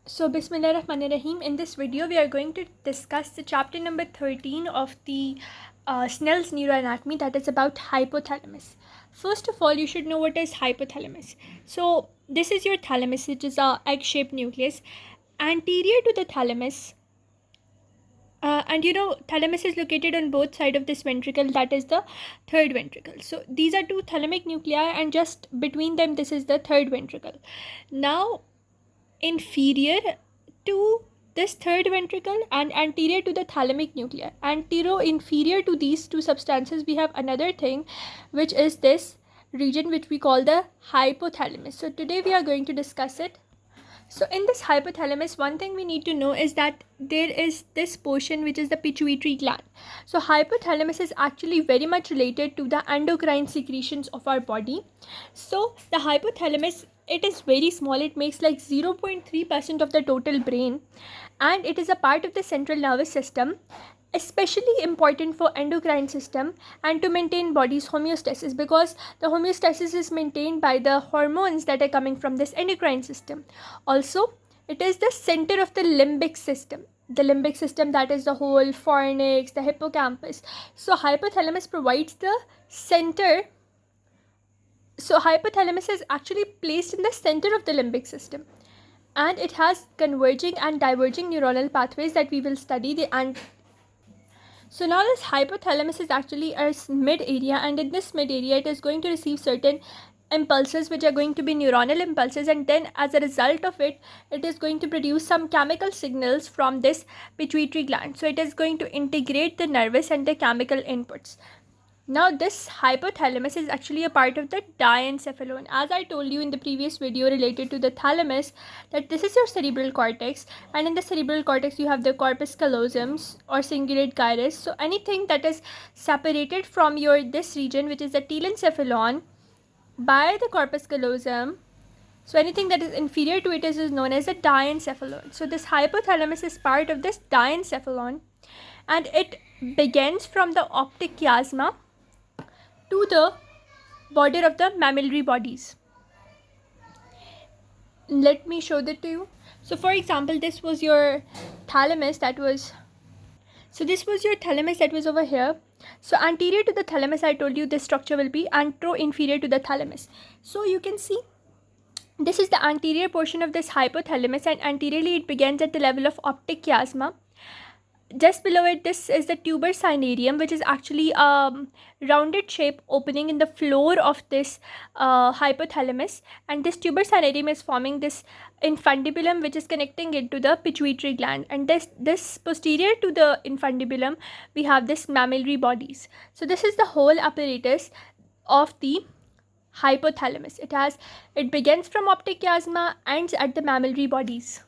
So, Bismillahirrahmanirrahim. In this video, we are going to discuss the chapter number 13 of the Snell's neuroanatomy, that is about hypothalamus. First of all, you should know what is hypothalamus. So, this is your thalamus, which is a egg-shaped nucleus. Anterior to the thalamus, thalamus is located on both sides of this ventricle, that is the third ventricle. So, these are two thalamic nuclei, and just between them, this is the third ventricle. Now, inferior to this third ventricle and anterior to the thalamic nuclei, inferior to these two substances, we have another thing, which is this region which we call the hypothalamus. So today we are going to discuss it. So in this hypothalamus, one thing we need to know is that there is this portion which is the pituitary gland. So hypothalamus is actually very much related to the endocrine secretions of our body. So the hypothalamus, it is very small. It makes like 0.3% of the total brain, and it is a part of the central nervous system, especially important for endocrine system and to maintain body's homeostasis, because the homeostasis is maintained by the hormones that are coming from this endocrine system. Also, it is the center of the limbic system. The limbic system, that is the whole fornix, the hippocampus. So hypothalamus provides the center. So hypothalamus is actually placed in the center of the limbic system, and it has converging and diverging neuronal pathways that we will study. So now this hypothalamus is actually a mid area, and in this mid area it is going to receive certain impulses which are going to be neuronal impulses, and then as a result of it, it is going to produce some chemical signals from this pituitary gland. So it is going to integrate the nervous and the chemical inputs. Now this hypothalamus is actually a part of the diencephalon. As I told you in the previous video related to the thalamus, that this is your cerebral cortex, and in the cerebral cortex you have the corpus callosum or cingulate gyrus. So anything that is separated from this region, which is the telencephalon, by the corpus callosum, so anything that is inferior to it is known as the diencephalon. So this hypothalamus is part of this diencephalon, and it begins from the optic chiasma to the border of the mammillary bodies. Let me show that to you. So for example, this was your thalamus that was over here. So anterior to the thalamus, I told you this structure will be antero-inferior to the thalamus. So you can see this is the anterior portion of this hypothalamus, and anteriorly it begins at the level of optic chiasma. Just below it, this is the tuber cinerarium, which is actually a rounded shape opening in the floor of this hypothalamus, and this tuber cinerarium is forming this infundibulum, which is connecting it to the pituitary gland, and this posterior to the infundibulum we have this mammillary bodies. So this is the whole apparatus of the hypothalamus. It begins from optic chiasma, ends at the mammillary bodies,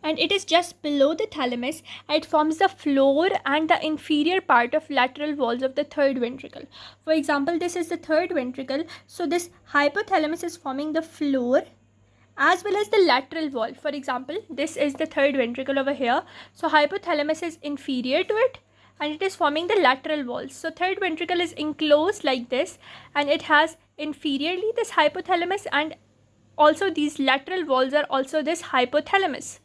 and it is just below the thalamus. It forms the floor and the inferior part of lateral walls of the third ventricle. For example, this is the third ventricle, so this hypothalamus is forming the floor as well as the lateral wall. For example, this is the third ventricle over here, so hypothalamus is inferior to it and it is forming the lateral walls. So third ventricle is enclosed like this, and it has inferiorly this hypothalamus, and also these lateral walls are also this hypothalamus.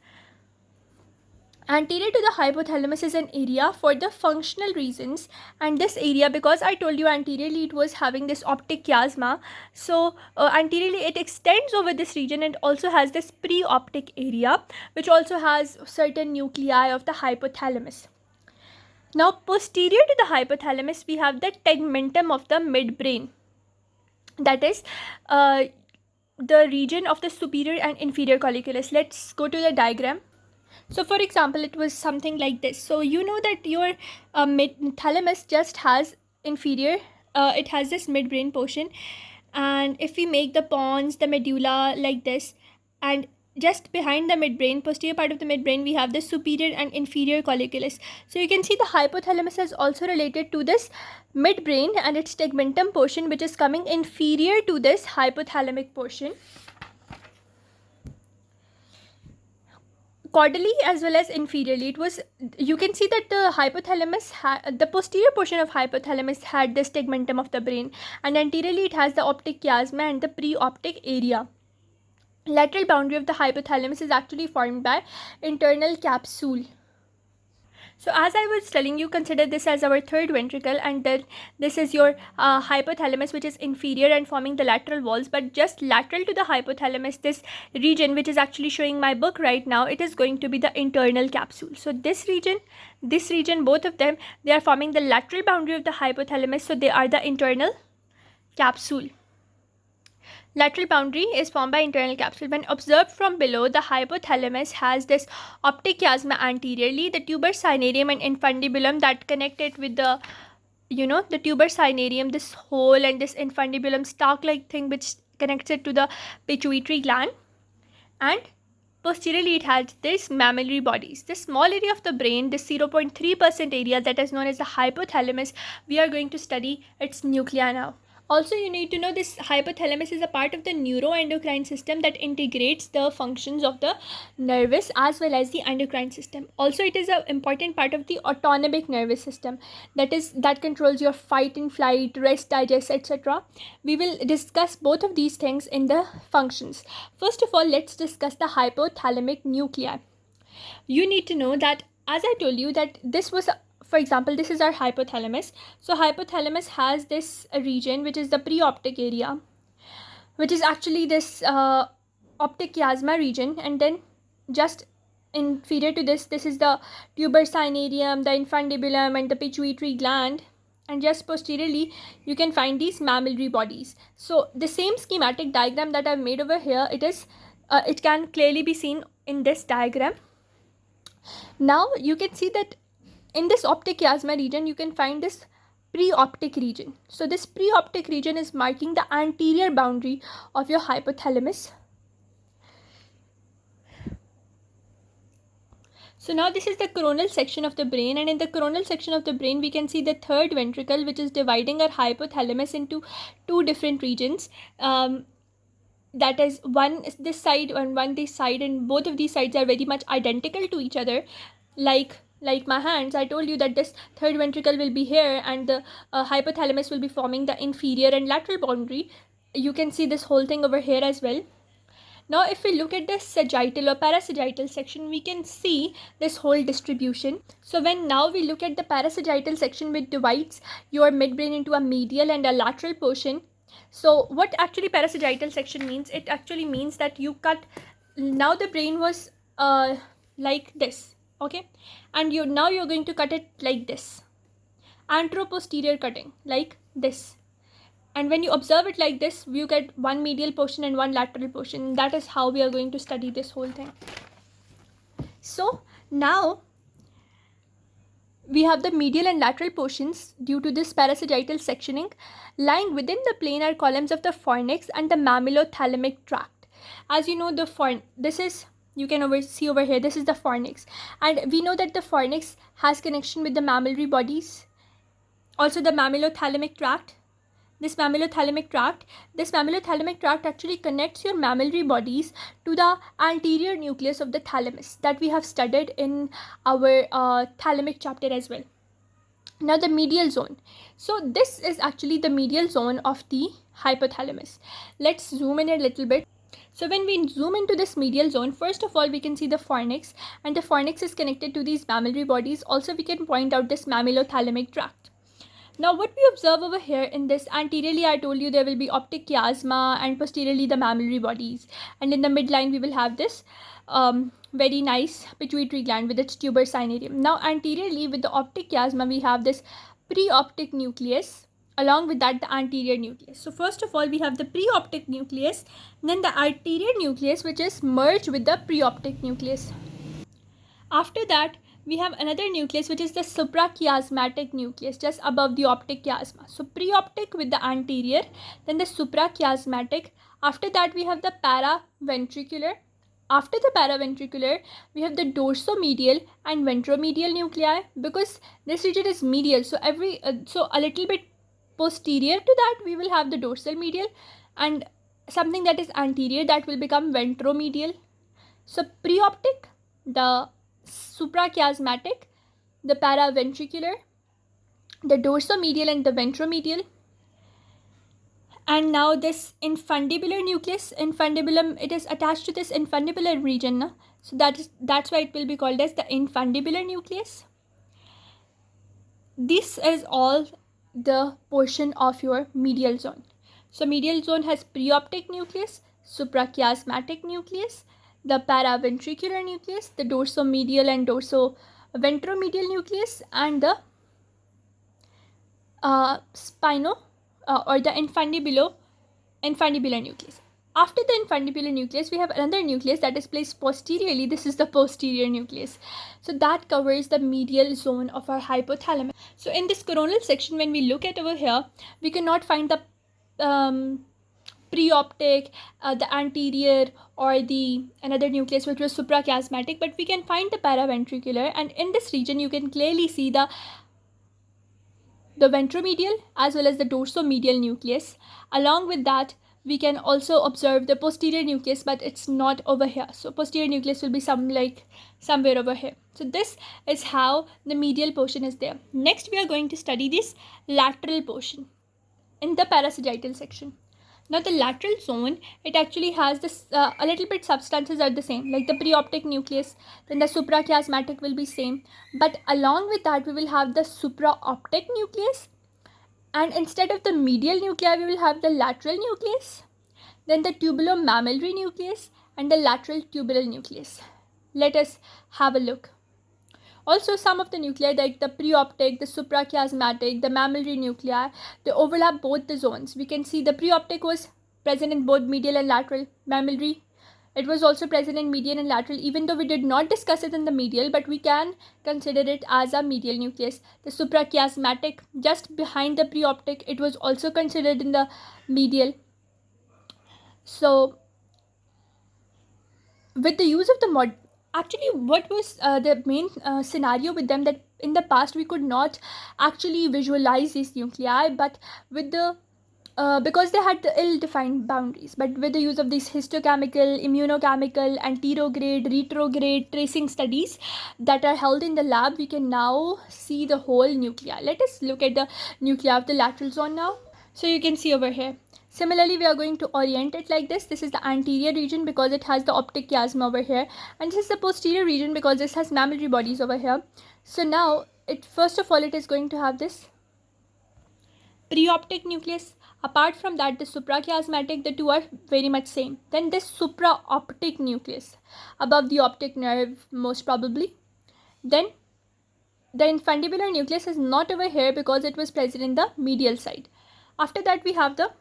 Anterior to the hypothalamus is an area for the functional reasons, and this area, because I told you anteriorly it was having this optic chiasma, so anteriorly it extends over this region and also has this preoptic area, which also has certain nuclei of the hypothalamus. Now posterior to the hypothalamus we have the tegmentum of the midbrain, that is the region of the superior and inferior colliculus. Let's go to the diagram. So for example, it was something like this. So you know that your thalamus just has inferior, it has this midbrain portion, and if we make the pons, the medulla like this, and just behind the midbrain, posterior part of the midbrain, we have the superior and inferior colliculus. So you can see the hypothalamus is also related to this midbrain and its tegmentum portion, which is coming inferior to this hypothalamic portion. Caudally as well as inferiorly, you can see that the hypothalamus, the posterior portion of hypothalamus had this tegmentum of the brain, and anteriorly it has the optic chiasma and the preoptic area. lateral boundary of the hypothalamus is actually formed by internal capsule. So as I was telling you, consider this as our third ventricle, and then this is your hypothalamus, which is inferior and forming the lateral walls. But just lateral to the hypothalamus, this region which is actually showing my book right now, it is going to be the internal capsule. So this region, both of them, they are forming the lateral boundary of the hypothalamus, so they are the internal capsule. Lateral boundary is formed by internal capsule. When observed from below, the hypothalamus has this optic chiasma anteriorly, the tuber cinereum and infundibulum that connect it with the, the tuber cinereum, this hole, and this infundibulum stalk-like thing which connects it to the pituitary gland. And posteriorly, it has this mammillary bodies. This small area of the brain, this 0.3% area that is known as the hypothalamus, we are going to study its nuclei now. Also, you need to know this hypothalamus is a part of the neuroendocrine system that integrates the functions of the nervous as well as the endocrine system. Also, it is an important part of the autonomic nervous system, that controls your fight and flight, rest, digest, etc. We will discuss both of these things in the functions. First of all, let's discuss the hypothalamic nuclei. You need to know that, as I told you, that for example, this is our hypothalamus. So hypothalamus has this region which is the preoptic area, which is actually this optic chiasma region, and then just inferior to this is the tuber cinereum, the infundibulum, and the pituitary gland. And just posteriorly, you can find these mammillary bodies. So the same schematic diagram that I've made over here, it can clearly be seen in this diagram. Now you can see that in this optic chiasma region, you can find this preoptic region. So this preoptic region is marking the anterior boundary of your hypothalamus. So now this is the coronal section of the brain, and in the coronal section of the brain, we can see the third ventricle, which is dividing our hypothalamus into two different regions. That is, one is this side and one this side, and both of these sides are very much identical to each other, like my hands. I told you that this third ventricle will be here, and the hypothalamus will be forming the inferior and lateral boundary. You can see this whole thing over here as well. Now if we look at the sagittal or parasagittal section, we can see this whole distribution. So now we look at the parasagittal section, which divides your midbrain into a medial and a lateral portion. So what actually parasagittal section means, it actually means that you cut, now the brain was like this, okay, and now you're going to cut it like this, anteroposterior cutting like this. And when you observe it like this, you get one medial portion and one lateral portion. That is how we are going to study this whole thing. So now we have the medial and lateral portions due to this parasagittal sectioning. Lying within the planar columns of the fornix and the mammillothalamic tract. As you know, this is, you can see over here, this is the fornix, and we know that the fornix has connection with the mammillary bodies, also the mammillothalamic tract. This mammillothalamic tract actually connects your mammillary bodies to the anterior nucleus of the thalamus that we have studied in our thalamic chapter as well. Now the medial zone. So this is actually the medial zone of the hypothalamus. Let's zoom in a little bit. So when we zoom into this medial zone, first of all, we can see the fornix, and the fornix is connected to these mammillary bodies. Also, we can point out this mammillothalamic tract. Now what we observe over here in this, anteriorly I told you there will be optic chiasma, and posteriorly the mammillary bodies, and in the midline we will have this very nice pituitary gland with its tuber cinereum. Now anteriorly with the optic chiasma we have this preoptic nucleus, along with that the anterior nucleus. So first of all we have the preoptic nucleus, then the anterior nucleus which is merged with the preoptic nucleus. After that we have another nucleus which is the suprachiasmatic nucleus just above the optic chiasma. So preoptic with the anterior, then the suprachiasmatic. After that we have the paraventricular. After the paraventricular we have the dorsomedial and ventromedial nuclei, because this region is medial, so so a little bit posterior to that we will have the dorsal medial, and something that is anterior, that will become ventromedial. So preoptic, the suprachiasmatic, the paraventricular, the dorsomedial and the ventromedial. And now this infundibular nucleus, infundibulum, it is attached to this infundibular region, na? So that's why it will be called as the infundibular nucleus. This is all the portion of your medial zone. So medial zone has preoptic nucleus, suprachiasmatic nucleus, the paraventricular nucleus, the dorsomedial and dorsoventromedial nucleus, and the spino or the infundibular nucleus. After the infundibular nucleus, we have another nucleus that is placed posteriorly. This is the posterior nucleus. So that covers the medial zone of our hypothalamus. So in this coronal section, when we look at over here, we cannot find the preoptic, the anterior, or the another nucleus which was suprachiasmatic, but we can find the paraventricular, and in this region you can clearly see the ventromedial as well as the dorsomedial nucleus. Along with that, we can also observe the posterior nucleus, but it's not over here. So posterior nucleus will be somewhere over here. So this is how the medial portion is there. Next, we are going to study this lateral portion in the parasagittal section. Now the lateral zone, it actually has this a little bit substances are the same, like the preoptic nucleus, then the suprachiasmatic will be same, but along with that we will have the supraoptic nucleus, and instead of the medial nuclei we will have the lateral nucleus, then the tubulomammillary nucleus, and the lateral tubular nucleus. Let us have a look. Also, some of the nuclei like the preoptic, the suprachiasmatic, the mammillary nuclei, they overlap both the zones. We can see the preoptic was present in both medial and lateral. Mammillary, it was also present in medial and lateral, even though we did not discuss it in the medial, but we can consider it as a medial nucleus. The suprachiasmatic, just behind the preoptic, it was also considered in the medial. So, with the use of the actually what was the main scenario with them, that in the past we could not actually visualize these nuclei, but with the because they had the ill-defined boundaries, but with the use of these histochemical, immunochemical, anterograde, retrograde tracing studies that are held in the lab, we can now see the whole nuclei. Let us look at the nuclei of the lateral zone now. So you can see over here. Similarly, we are going to orient it like this. This is the anterior region because it has the optic chiasm over here, and this is the posterior region because this has mammillary bodies over here. So now, first of all, it is going to have this preoptic nucleus. Apart from that, the suprachiasmatic, the two are very much same. Then this supraoptic nucleus above the optic nerve, most probably. Then the infundibular nucleus is not over here because it was present in the medial side. After that, we have the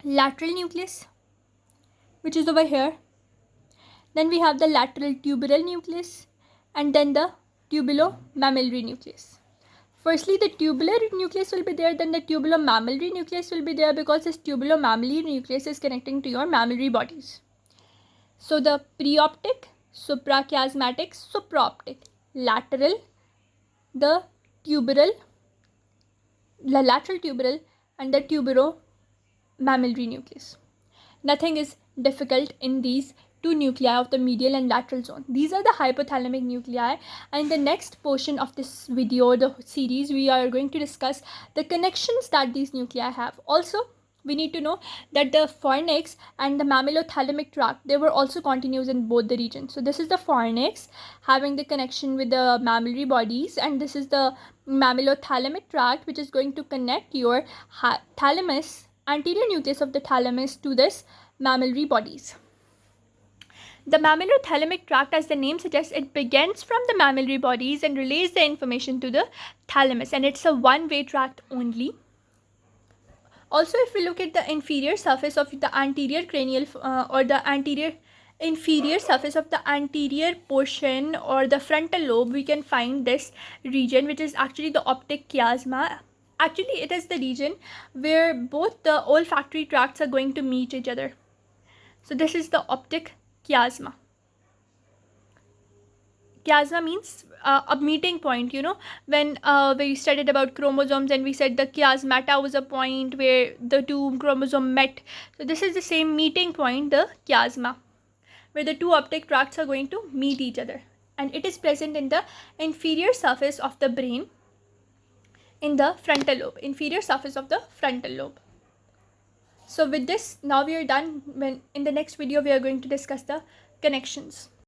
lateral nucleus, which is over here. Then we have the lateral tubular nucleus, and then the tubulomammillary nucleus. Firstly, the tubular nucleus will be there, then the tubulomammillary nucleus will be there because this tubulomammillary nucleus is connecting to your mammillary bodies. So the preoptic, suprachiasmatic, supraoptic, lateral, the lateral tuberal, and the tubulomammillary nucleus. Nothing is difficult in these two nuclei of the medial and lateral zone. These are the hypothalamic nuclei, and in the next portion of this video, the series, we are going to discuss the connections that these nuclei have. Also, we need to know that the fornix and the mammillothalamic tract, they were also continuous in both the regions. So this is the fornix having the connection with the mammillary bodies, and this is the mammillothalamic tract which is going to connect your thalamus, anterior nucleus of the thalamus, to this mammillary bodies. The mammillothalamic tract, as the name suggests, it begins from the mammillary bodies and relays the information to the thalamus, and it's a one-way tract only. Also, if we look at the inferior surface of the anterior cranial or the inferior surface of the anterior portion or the frontal lobe, we can find this region, which is actually the optic chiasma. Actually, it is the region where both the olfactory tracts are going to meet each other. So this is the optic chiasma. Chiasma means a meeting point, when we studied about chromosomes and we said the chiasmata was a point where the two chromosomes met. So this is the same meeting point, the chiasma, where the two optic tracts are going to meet each other. And it is present in the inferior surface of the brain, in the frontal lobe, inferior surface of the frontal lobe. So with this, now we are done. When in the next video we are going to discuss the connections.